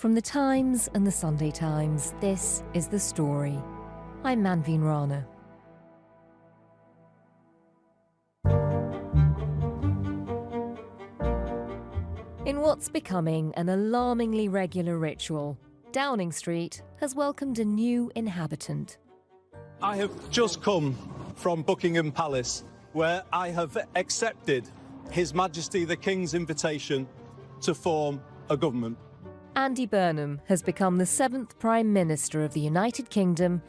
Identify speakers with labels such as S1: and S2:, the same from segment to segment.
S1: From the Times and the Sunday Times, this is The Story. I'm Manveen Rana. In what's becoming an alarmingly regular ritual, Downing Street has welcomed a new inhabitant.
S2: I have just come from Buckingham Palace, where I have accepted His Majesty the King's invitation to form a government.
S1: Andy Burnham has become the 7th Prime Minister of the United Kingdom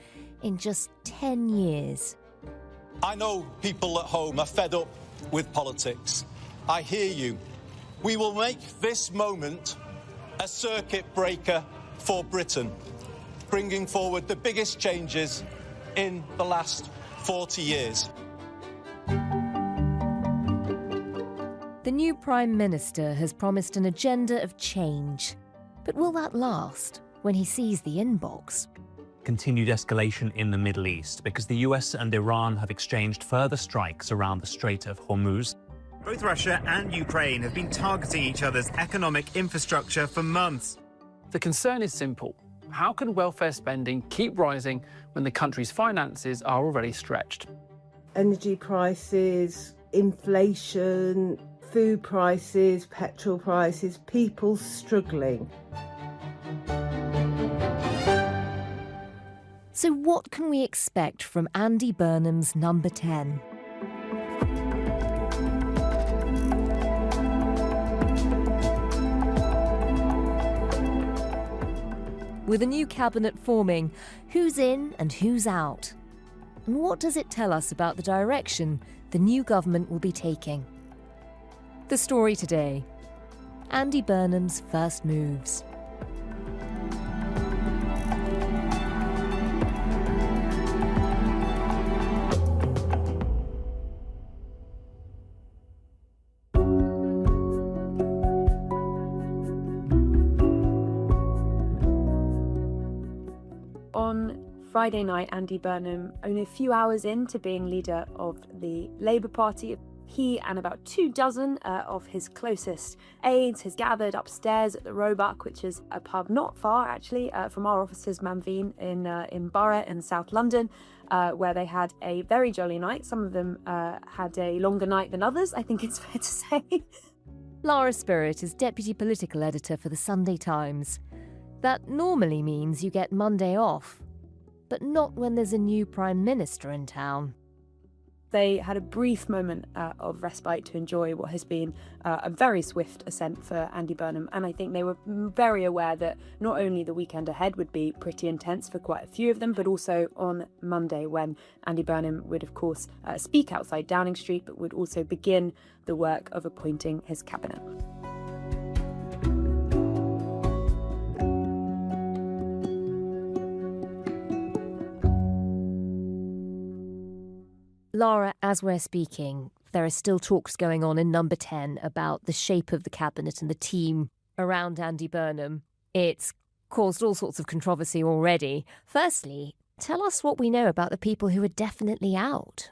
S1: in just 10 years.
S2: I know people at home are fed up with politics. I hear you. We will make this moment a circuit breaker for Britain, bringing forward the biggest changes in the last 40 years.
S1: The new Prime Minister has promised an agenda of change. But will that last when he sees the inbox?
S3: Continued escalation in the Middle East because the US and Iran have exchanged further strikes around the Strait of Hormuz.
S4: Both Russia and Ukraine have been targeting each other's economic infrastructure for months.
S5: The concern is simple. How can welfare spending keep rising when the country's finances are already stretched?
S6: Energy prices, inflation, food prices, petrol prices, people struggling.
S1: So what can we expect from Andy Burnham's number 10? With a new cabinet forming, who's in and who's out? And what does it tell us about the direction the new government will be taking? The story today: Andy Burnham's first moves.
S7: On Friday night, Andy Burnham, only a few hours into being leader of the Labour Party, he and about 24 of his closest aides has gathered upstairs at the Roebuck, which is a pub not far, actually, from our offices, Manveen, in Borough in South London, where they had a very jolly night. Some of them had a longer night than others, I think it's fair to say.
S1: Lara Spirit is Deputy Political Editor for the Sunday Times. That normally means you get Monday off, but not when there's a new Prime Minister in town.
S7: They had a brief moment of respite to enjoy what has been a very swift ascent for Andy Burnham, and I think they were very aware that not only the weekend ahead would be pretty intense for quite a few of them, but also on Monday, when Andy Burnham would, of course, speak outside Downing Street, but would also begin the work of appointing his cabinet.
S1: Lara, as we're speaking, there are still talks going on in number 10 about the shape of the cabinet and the team around Andy Burnham. It's caused all sorts of controversy already. Firstly, tell us what we know about the people who are definitely out.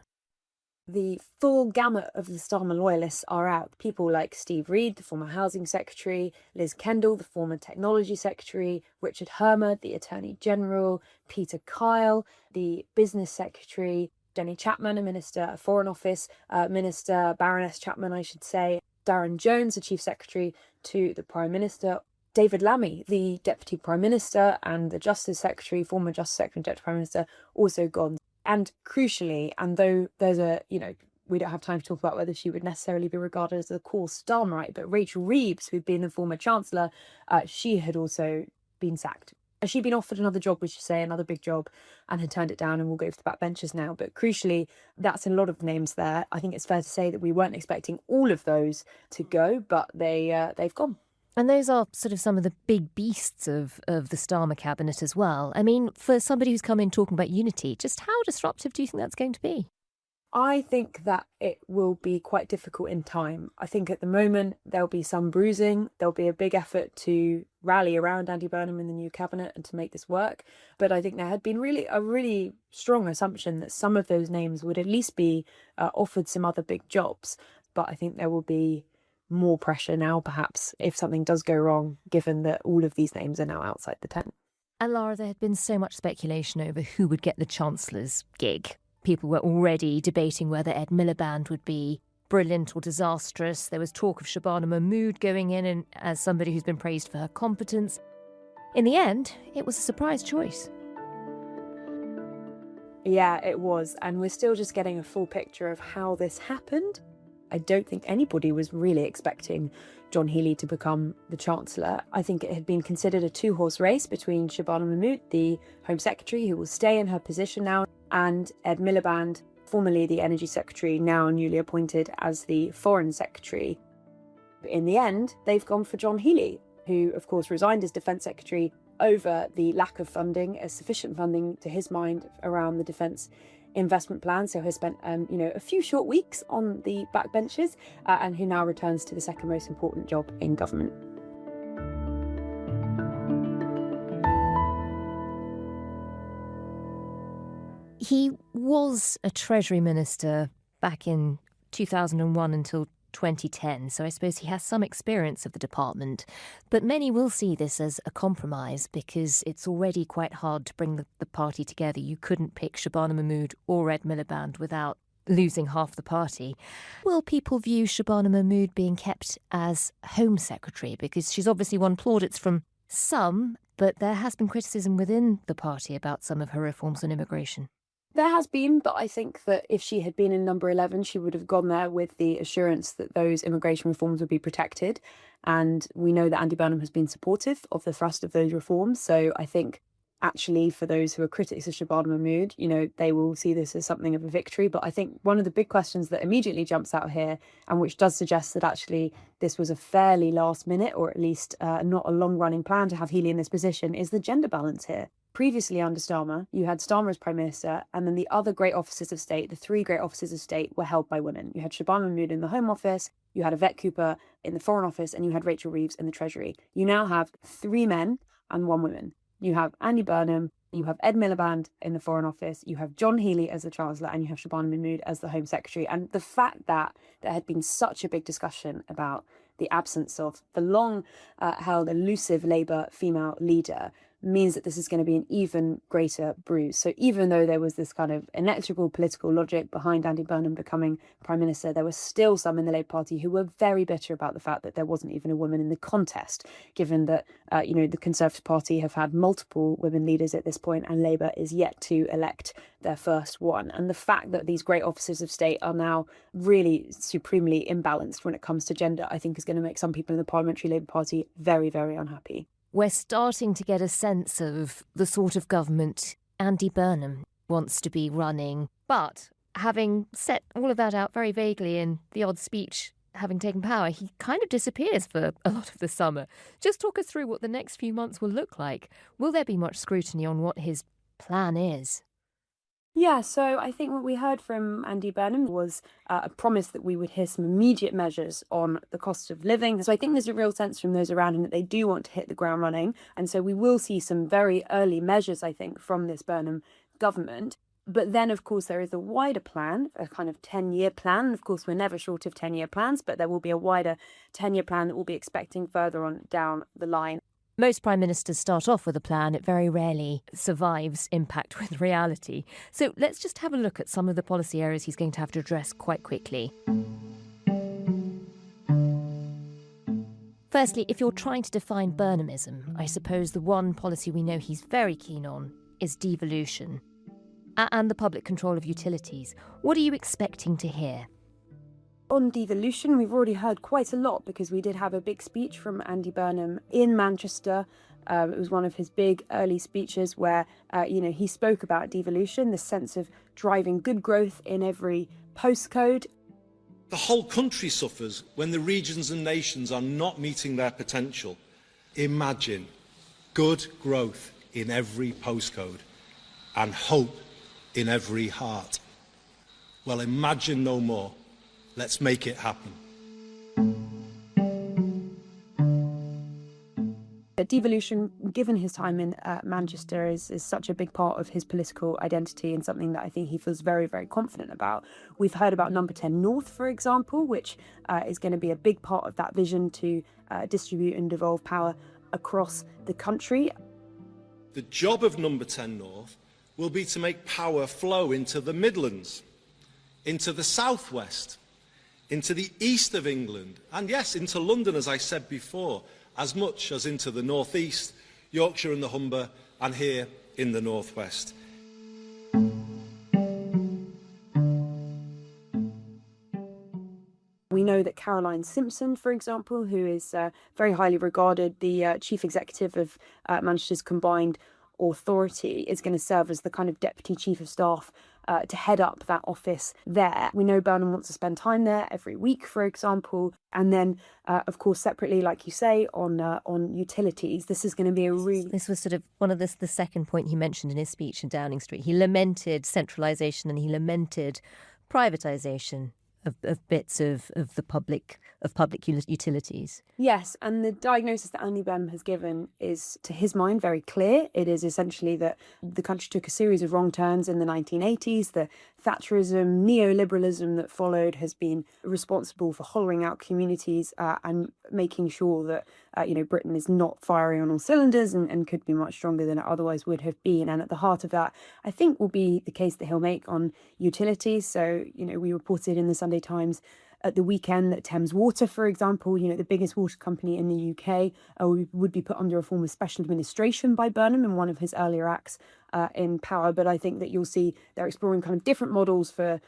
S7: The full gamut of the Starmer loyalists are out. People like Steve Reed, the former Housing Secretary, Liz Kendall, the former Technology Secretary, Richard Hermer, the Attorney General, Peter Kyle, the Business Secretary, Jenny Chapman, a Minister of Foreign Office, Minister Baroness Chapman, I should say, Darren Jones, the Chief Secretary to the Prime Minister, David Lammy, the Deputy Prime Minister, and the Justice Secretary, former Justice Secretary and Deputy Prime Minister, also gone. And crucially, and though there's we don't have time to talk about whether she would necessarily be regarded as a core Starmerite, but Rachel Reeves, who'd been the former Chancellor, she had also been sacked. She'd been offered another job, we should say, another big job, and had turned it down and will go to the backbenchers now. But crucially, that's a lot of names there. I think it's fair to say that we weren't expecting all of those to go, but they've gone.
S1: And those are sort of some of the big beasts of the Starmer cabinet as well. I mean, for somebody who's come in talking about unity, just how disruptive do you think that's going to be?
S7: I think that it will be quite difficult in time. I think at the moment there'll be some bruising. There'll be a big effort to rally around Andy Burnham in the new cabinet and to make this work. But I think there had been a really strong assumption that some of those names would at least be offered some other big jobs. But I think there will be more pressure now, perhaps, if something does go wrong, given that all of these names are now outside the tent.
S1: And Lara, there had been so much speculation over who would get the Chancellor's gig. People were already debating whether Ed Miliband would be brilliant or disastrous. There was talk of Shabana Mahmood going in and as somebody who's been praised for her competence. In the end, it was a surprise choice.
S7: Yeah, it was. And we're still just getting a full picture of how this happened. I don't think anybody was really expecting John Healey to become the Chancellor. I think it had been considered a two-horse race between Shabana Mahmood, the Home Secretary, who will stay in her position now, and Ed Miliband, formerly the Energy Secretary, now newly appointed as the Foreign Secretary. But in the end, they've gone for John Healey, who, of course, resigned as Defence Secretary over the lack of funding, sufficient funding to his mind around the defence investment plan. So has spent, a few short weeks on the backbenches, and who now returns to the second most important job in government.
S1: He was a Treasury Minister back in 2001 until 2010, so I suppose he has some experience of the department. But many will see this as a compromise because it's already quite hard to bring the party together. You couldn't pick Shabana Mahmood or Ed Miliband without losing half the party. Will people view Shabana Mahmood being kept as Home Secretary? Because she's obviously won plaudits from some, but there has been criticism within the party about some of her reforms on immigration.
S7: There has been, but I think that if she had been in number 11, she would have gone there with the assurance that those immigration reforms would be protected. And we know that Andy Burnham has been supportive of the thrust of those reforms. So I think actually for those who are critics of Shabana Mahmood, they will see this as something of a victory. But I think one of the big questions that immediately jumps out here, and which does suggest that actually this was a fairly last minute, or at least not a long running plan to have Healey in this position, is the gender balance here. Previously under Starmer, you had Starmer as Prime Minister, and then the other great offices of state, the three great offices of state, were held by women. You had Shabana Mahmood in the Home Office, you had Yvette Cooper in the Foreign Office, and you had Rachel Reeves in the Treasury. You now have 3 men and 1 woman. You have Andy Burnham, you have Ed Miliband in the Foreign Office, you have John Healey as the Chancellor, and you have Shabana Mahmood as the Home Secretary. And the fact that there had been such a big discussion about the absence of the long-held elusive Labour female leader means that this is going to be an even greater bruise. So even though there was this kind of inexorable political logic behind Andy Burnham becoming Prime Minister, there were still some in the Labour Party who were very bitter about the fact that there wasn't even a woman in the contest, given that, the Conservative Party have had multiple women leaders at this point and Labour is yet to elect their first one. And the fact that these great offices of state are now really supremely imbalanced when it comes to gender, I think is going to make some people in the Parliamentary Labour Party very, very unhappy.
S1: We're starting to get a sense of the sort of government Andy Burnham wants to be running. But having set all of that out very vaguely in the odd speech, having taken power, he kind of disappears for a lot of the summer. Just talk us through what the next few months will look like. Will there be much scrutiny on what his plan is?
S7: Yeah, so I think what we heard from Andy Burnham was a promise that we would hear some immediate measures on the cost of living. So I think there's a real sense from those around him that they do want to hit the ground running. And so we will see some very early measures, I think, from this Burnham government. But then, of course, there is a wider plan, a kind of 10-year plan. Of course, we're never short of 10-year plans, but there will be a wider 10-year plan that we'll be expecting further on down the line.
S1: Most prime ministers start off with a plan. It very rarely survives impact with reality. So let's just have a look at some of the policy areas he's going to have to address quite quickly. Firstly, if you're trying to define Burnhamism, I suppose the one policy we know he's very keen on is devolution and the public control of utilities. What are you expecting to hear?
S7: On devolution, we've already heard quite a lot because we did have a big speech from Andy Burnham in Manchester. It was one of his big early speeches where, he spoke about devolution, the sense of driving good growth in every postcode.
S8: The whole country suffers when the regions and nations are not meeting their potential. Imagine good growth in every postcode and hope in every heart. Well, imagine no more. Let's make it happen.
S7: devolution, given his time in Manchester, is such a big part of his political identity and something that I think he feels very, very confident about. We've heard about Number 10 North, for example, which is going to be a big part of that vision to distribute and devolve power across the country.
S8: The job of Number 10 North will be to make power flow into the Midlands, into the southwest, into the east of England, and yes, into London, as I said before, as much as into the northeast, Yorkshire and the Humber, and here in the northwest.
S7: We know that Caroline Simpson, for example, who is very highly regarded, the chief executive of Manchester's combined authority, is going to serve as the kind of deputy chief of staff to head up that office there. We know Burnham wants to spend time there every week, for example. And then, of course, separately, like you say, on utilities, this is going to be a really...
S1: This was sort of one of the second point he mentioned in his speech in Downing Street. He lamented centralisation and he lamented privatisation of bits of the public utilities.
S7: Yes, and the diagnosis that Andy Burnham has given is, to his mind, very clear. It is essentially that the country took a series of wrong turns in the 1980s. The Thatcherism, neoliberalism that followed has been responsible for hollowing out communities and making sure that Britain is not firing on all cylinders and could be much stronger than it otherwise would have been. And at the heart of that, I think, will be the case that he'll make on utilities. So, we reported in the Sunday Times at the weekend that Thames Water, for example, the biggest water company in the UK, would be put under a form of special administration by Burnham in one of his earlier acts in power. But I think that you'll see they're exploring kind of different models for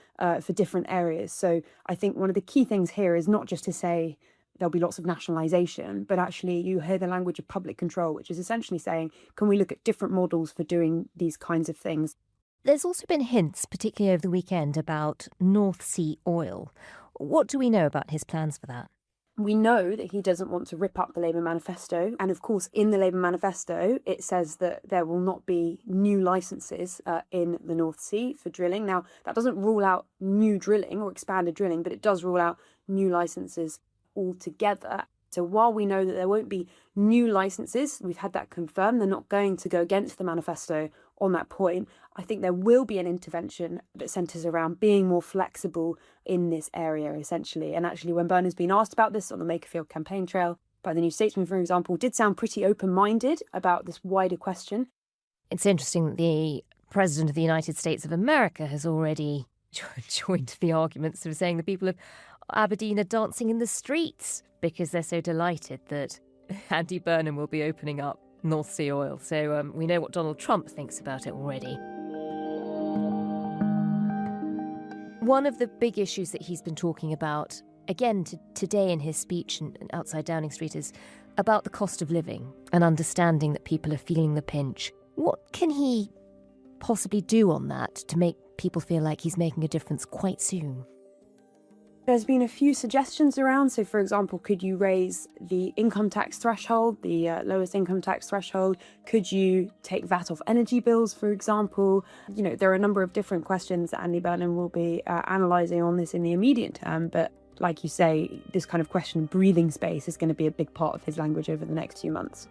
S7: different areas. So I think one of the key things here is not just to say there'll be lots of nationalisation, but actually you hear the language of public control, which is essentially saying, can we look at different models for doing these kinds of things?
S1: There's also been hints, particularly over the weekend, about North Sea oil. What do we know about his plans for that?
S7: We know that he doesn't want to rip up the Labour manifesto. And of course, in the Labour manifesto, it says that there will not be new licences in the North Sea for drilling. Now, that doesn't rule out new drilling or expanded drilling, but it does rule out new licences altogether. So while we know that there won't be new licences, we've had that confirmed, they're not going to go against the manifesto on that point. I think there will be an intervention that centres around being more flexible in this area, essentially. And actually, when Burnham's been asked about this on the Makerfield campaign trail by the New Statesman, for example, did sound pretty open-minded about this wider question.
S1: It's interesting that the President of the United States of America has already joined the arguments of saying the people of Aberdeen are dancing in the streets because they're so delighted that Andy Burnham will be opening up North Sea oil. So we know what Donald Trump thinks about it already. One of the big issues that he's been talking about, again today in his speech and outside Downing Street, is about the cost of living and understanding that people are feeling the pinch. What can he possibly do on that to make people feel like he's making a difference quite soon?
S7: There's been a few suggestions around. So, for example, could you raise the income tax threshold, the lowest income tax threshold? Could you take VAT off energy bills, for example? There are a number of different questions that Andy Burnham will be analysing on this in the immediate term. But like you say, this kind of question, breathing space, is going to be a big part of his language over the next few months.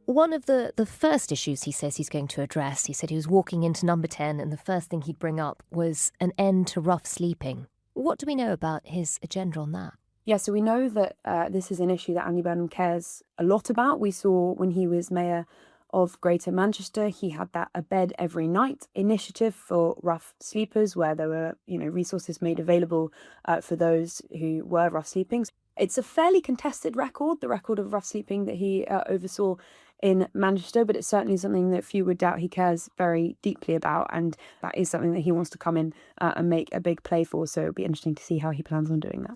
S1: One of the first issues he says he's going to address, he said he was walking into Number 10 and the first thing he'd bring up was an end to rough sleeping. What do we know about his agenda on that?
S7: Yeah, so we know that this is an issue that Andy Burnham cares a lot about. We saw when he was mayor of Greater Manchester, he had that A Bed Every Night initiative for rough sleepers, where there were, resources made available for those who were rough sleeping. It's a fairly contested record, the record of rough sleeping that he oversaw in Manchester, but it's certainly something that few would doubt he cares very deeply about, and that is something that he wants to come in and make a big play for, so it'll be interesting to see how he plans on doing that.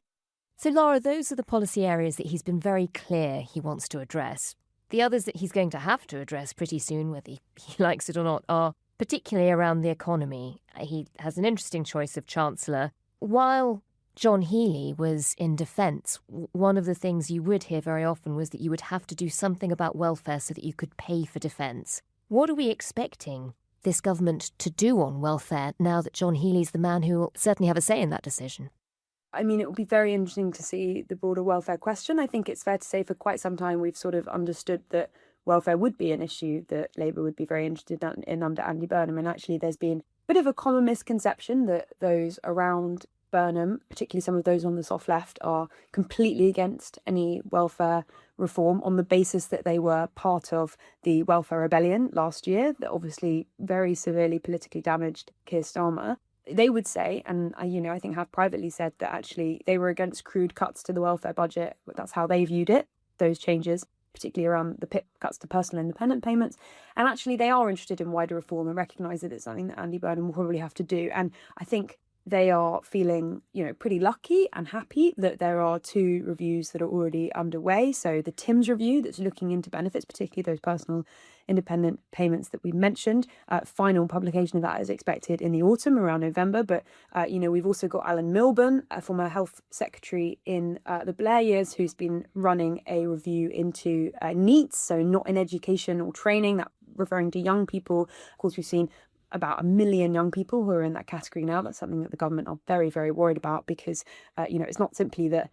S1: So, Lara, those are the policy areas that he's been very clear he wants to address. The others that he's going to have to address pretty soon, whether he likes it or not, are particularly around the economy. He has an interesting choice of Chancellor. While John Healey was in defence, one of the things you would hear very often was that you would have to do something about welfare so that you could pay for defence. What are we expecting this government to do on welfare now that John Healey's the man who will certainly have a say in that decision?
S7: I mean, it will be very interesting to see the broader welfare question. I think it's fair to say for quite some time we've sort of understood that welfare would be an issue that Labour would be very interested in under Andy Burnham. And actually, there's been a bit of a common misconception that those around Burnham, particularly some of those on the soft left, are completely against any welfare reform on the basis that they were part of the welfare rebellion last year that obviously very severely politically damaged Keir Starmer. They would say, and I think have privately said, that actually they were against crude cuts to the welfare budget. That's how they viewed it, those changes, particularly around the PIP cuts to personal independent payments. And actually they are interested in wider reform and recognise that it's something that Andy Burnham will probably have to do. And I think they are feeling, pretty lucky and happy that there are 2 reviews that are already underway. So the TIMS review that's looking into benefits, particularly those personal independent payments that we mentioned. Final publication of that is expected in the autumn, around November. But, we've also got Alan Milburn, a former health secretary in the Blair years, who's been running a review into NEETs, so not in education or training, that referring to young people. Of course, we've seen about 1 million young people who are in that category now. That's something that the government are very, very worried about because, it's not simply that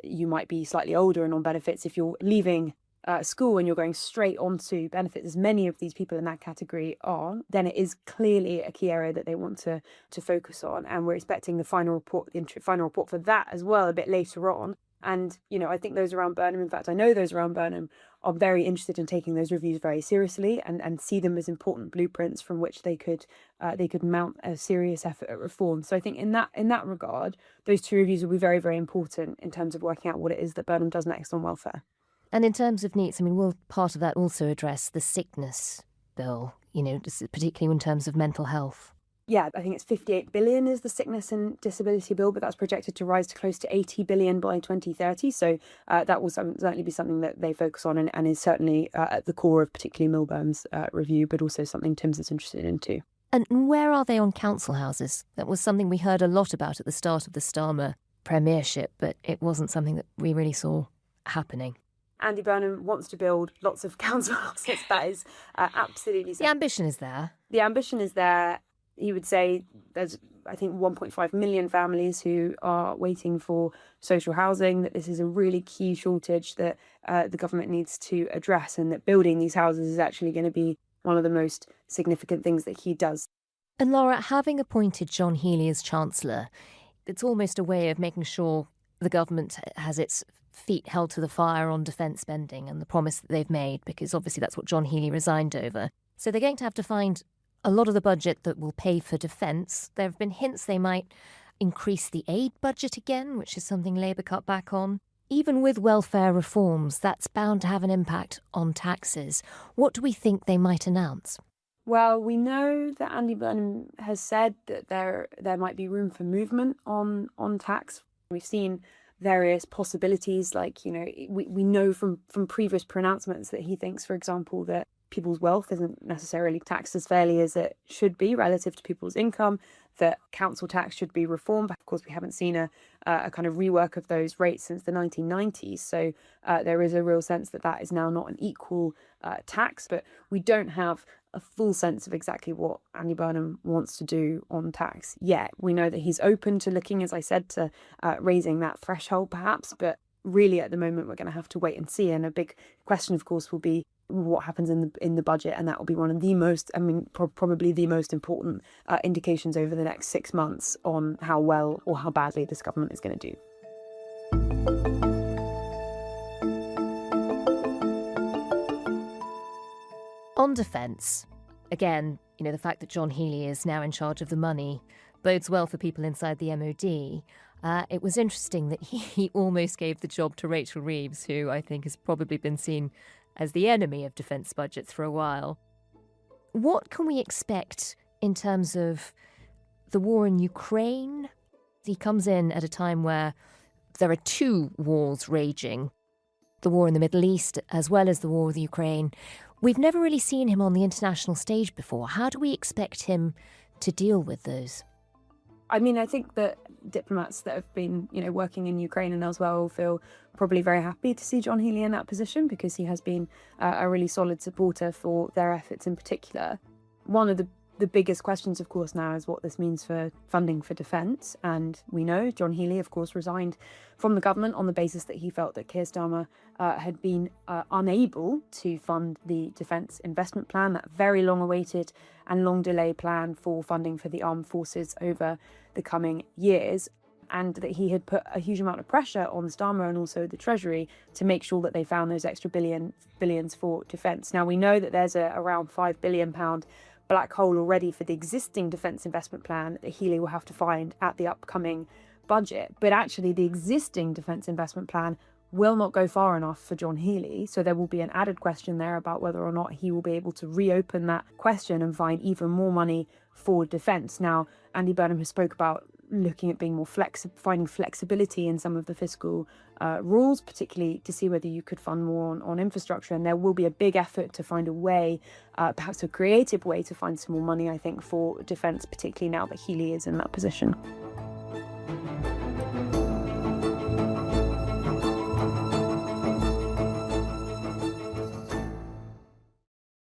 S7: you might be slightly older and on benefits. If you're leaving school and you're going straight onto benefits, as many of these people in that category are, then it is clearly a key area that they want to focus on. And we're expecting the final report for that as well a bit later on. And, I think those around Burnham, in fact, I know those around Burnham are very interested in taking those reviews very seriously and see them as important blueprints from which they could mount a serious effort at reform. So I think in that regard, those 2 reviews will be very, very important in terms of working out what it is that Burnham does next on welfare.
S1: And in terms of NEETs, will part of that also address the sickness bill, particularly in terms of mental health?
S7: Yeah, I think it's 58 billion is the sickness and disability bill, but that's projected to rise to close to 80 billion by 2030. So that will certainly be something that they focus on and is certainly at the core of particularly Milburn's review, but also something Tim's is interested in too.
S1: And where are they on council houses? That was something we heard a lot about at the start of the Starmer premiership, but it wasn't something that we really saw happening.
S7: Andy Burnham wants to build lots of council houses. That is absolutely...
S1: The ambition is there.
S7: The ambition is there. He would say there's, I think, 1.5 million families who are waiting for social housing, that this is a really key shortage that the government needs to address, and that building these houses is actually going to be one of the most significant things that he does.
S1: And Lara, having appointed John Healey as Chancellor, it's almost a way of making sure the government has its feet held to the fire on defence spending and the promise that they've made, because obviously that's what John Healey resigned over. So they're going to have to find a lot of the budget that will pay for defence. There have been hints they might increase the aid budget again, which is something Labour cut back on. Even with welfare reforms, that's bound to have an impact on taxes. What do we think they might announce?
S7: Well, we know that Andy Burnham has said that there might be room for movement on tax. We've seen various possibilities, like, we know from previous pronouncements that he thinks, for example, that people's wealth isn't necessarily taxed as fairly as it should be relative to people's income, that council tax should be reformed. But of course, we haven't seen a kind of rework of those rates since the 1990s. So there is a real sense that is now not an equal tax, but we don't have a full sense of exactly what Andy Burnham wants to do on tax yet. We know that he's open to looking, as I said, to raising that threshold perhaps, but really at the moment we're going to have to wait and see. And a big question, of course, will be what happens in the budget, and that will be one of the most, probably the most important indications over the next 6 months on how well or how badly this government is going to do.
S1: On defence, again, the fact that John Healey is now in charge of the money bodes well for people inside the MOD. It was interesting that he almost gave the job to Rachel Reeves, who I think has probably been seen as the enemy of defence budgets for a while. What can we expect in terms of the war in Ukraine? He comes in at a time where there are 2 wars raging, the war in the Middle East as well as the war with Ukraine. We've never really seen him on the international stage before. How do we expect him to deal with those?
S7: I think that diplomats that have been, working in Ukraine and elsewhere will feel probably very happy to see John Healey in that position, because he has been a really solid supporter for their efforts in particular. One of the The biggest questions, of course, now is what this means for funding for defence. And we know John Healey, of course, resigned from the government on the basis that he felt that Keir Starmer had been unable to fund the Defence Investment Plan, that very long-awaited and long-delayed plan for funding for the armed forces over the coming years, and that he had put a huge amount of pressure on Starmer and also the Treasury to make sure that they found those extra billions for defence. Now, we know that there's around £5 billion black hole already for the existing Defence Investment Plan that Healey will have to find at the upcoming budget. But actually, the existing Defence Investment Plan will not go far enough for John Healey. So there will be an added question there about whether or not he will be able to reopen that question and find even more money for defence. Now, Andy Burnham has spoke about looking at being more finding flexibility in some of the fiscal rules, particularly to see whether you could fund more on infrastructure. And there will be a big effort to find a way, perhaps a creative way to find some more money, I think, for defence, particularly now that Healey is in that position.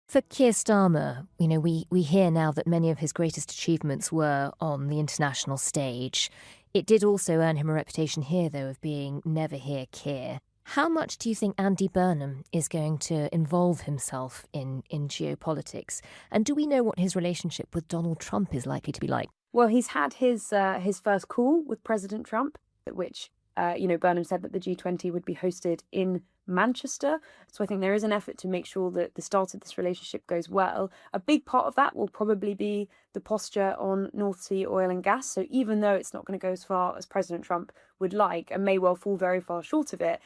S1: For Keir Starmer, we hear now that many of his greatest achievements were on the international stage. It did also earn him a reputation here, though, of being never hear Keir. How much do you think Andy Burnham is going to involve himself in geopolitics? And do we know what his relationship with Donald Trump is likely to be like?
S7: Well, he's had his first call with President Trump, at which Burnham said that the G20 would be hosted in Manchester. So I think there is an effort to make sure that the start of this relationship goes well. A big part of that will probably be the posture on North Sea oil and gas. So even though it's not going to go as far as President Trump would like, and may well fall very far short of it,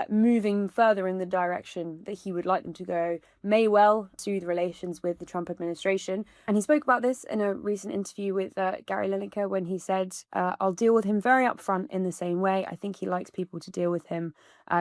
S7: moving further in the direction that he would like them to go may well soothe relations with the Trump administration. And he spoke about this in a recent interview with Gary Lineker when he said, I'll deal with him very upfront in the same way. I think he likes people to deal with him.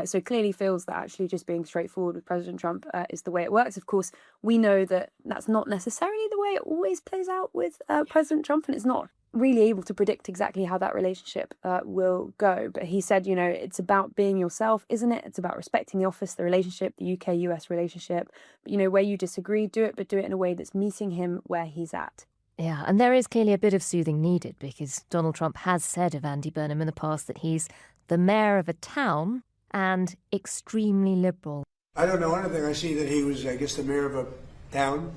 S7: So clearly feels that actually just being straightforward with President Trump is the way it works. Of course, we know that that's not necessarily the way it always plays out with President Trump, and it's not really able to predict exactly how that relationship will go. But he said, it's about being yourself, isn't it? It's about respecting the office, the relationship, the UK-US relationship. Where you disagree, do it, but do it in a way that's meeting him where he's at.
S1: Yeah, and there is clearly a bit of soothing needed, because Donald Trump has said of Andy Burnham in the past that he's the mayor of a town and extremely liberal.
S9: I don't know anything. I see that he was, I guess, the mayor of a town.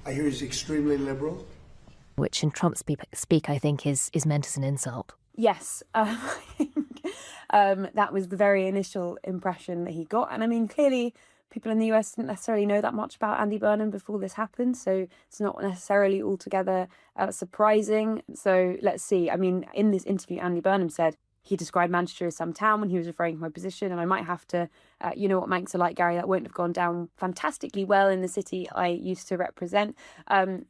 S9: I hear he's extremely liberal.
S1: Which in Trump speak, I think, is meant as an insult.
S7: Yes, I think that was the very initial impression that he got. And I mean, clearly, people in the US didn't necessarily know that much about Andy Burnham before this happened, so it's not necessarily altogether surprising. So let's see. I mean, in this interview, Andy Burnham said he described Manchester as some town when he was referring to my position, and I might have to, what Manx are like, Gary, that won't have gone down fantastically well in the city I used to represent.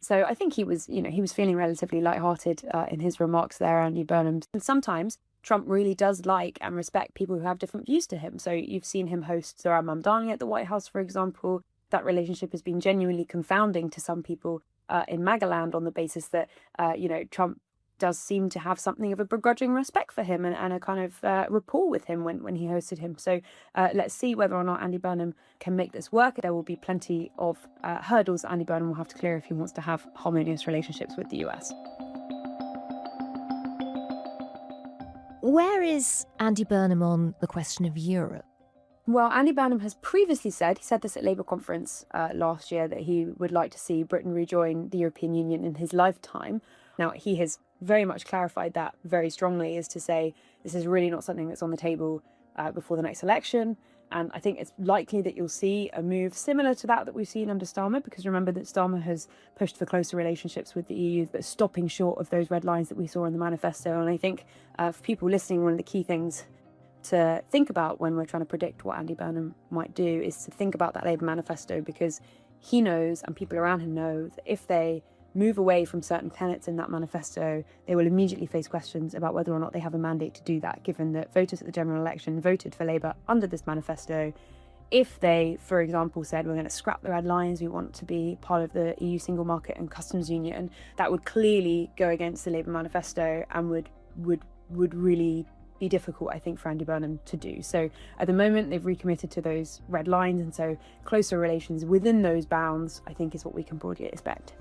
S7: So I think he was feeling relatively lighthearted in his remarks there, Andy Burnham. And sometimes Trump really does like and respect people who have different views to him. So you've seen him host Zohran Mamdani at the White House, for example. That relationship has been genuinely confounding to some people in MAGA-land on the basis that, Trump does seem to have something of a begrudging respect for him and a kind of rapport with him when he hosted him. So let's see whether or not Andy Burnham can make this work. There will be plenty of hurdles that Andy Burnham will have to clear if he wants to have harmonious relationships with the US.
S1: Where is Andy Burnham on the question of Europe?
S7: Well, Andy Burnham has previously said, he said this at Labour conference last year, that he would like to see Britain rejoin the European Union in his lifetime. Now, he has very much clarified that very strongly, is to say this is really not something that's on the table before the next election. And I think it's likely that you'll see a move similar to that we've seen under Starmer, because remember that Starmer has pushed for closer relationships with the EU, but stopping short of those red lines that we saw in the manifesto. And I think for people listening, one of the key things to think about when we're trying to predict what Andy Burnham might do is to think about that Labour manifesto, because he knows, and people around him know, that if they move away from certain tenets in that manifesto, they will immediately face questions about whether or not they have a mandate to do that, given that voters at the general election voted for Labour under this manifesto. If they, for example, said, we're going to scrap the red lines, we want to be part of the EU single market and customs union, that would clearly go against the Labour manifesto and would really be difficult, I think, for Andy Burnham to do. So at the moment, they've recommitted to those red lines, and so closer relations within those bounds, I think, is what we can broadly expect.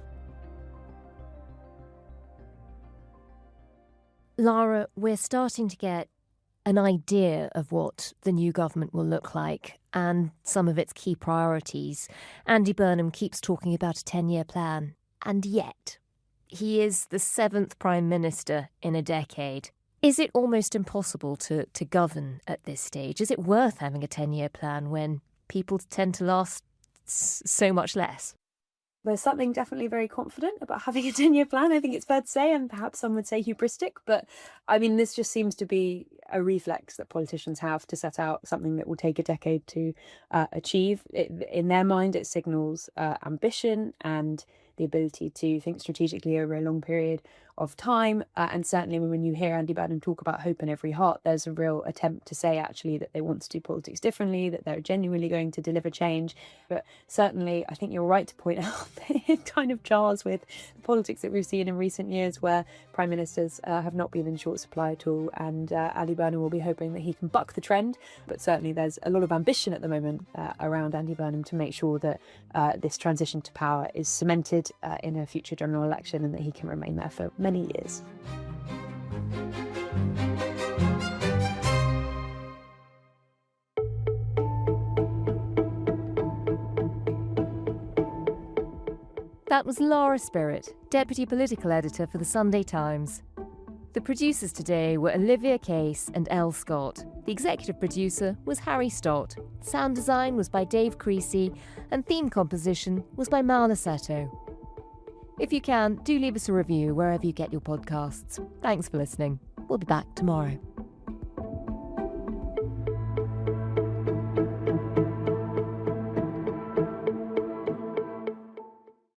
S1: Lara, we're starting to get an idea of what the new government will look like and some of its key priorities. Andy Burnham keeps talking about a 10-year plan, and yet he is the 7th Prime Minister in a decade. Is it almost impossible to govern at this stage? Is it worth having a 10-year plan when people tend to last so much less?
S7: There's something definitely very confident about having a 10-year plan, I think it's fair to say, and perhaps some would say hubristic. But I mean, this just seems to be a reflex that politicians have to set out something that will take a decade to achieve. In their mind, it signals ambition and the ability to think strategically over a long period of time. And certainly when you hear Andy Burnham talk about hope in every heart, there's a real attempt to say actually that they want to do politics differently, that they're genuinely going to deliver change. But certainly I think you're right to point out that it kind of jars with the politics that we've seen in recent years where prime ministers have not been in short supply at all. And Andy Burnham will be hoping that he can buck the trend. But certainly there's a lot of ambition at the moment around Andy Burnham to make sure that this transition to power is cemented in a future general election and that he can remain there for many years.
S1: That was Lara Spirit, Deputy Political Editor for The Sunday Times. The producers today were Olivia Case and Elle Scott. The executive producer was Harry Stott. Sound design was by Dave Creasy, and theme composition was by Marla Seto. If you can, do leave us a review wherever you get your podcasts. Thanks for listening. We'll be back tomorrow.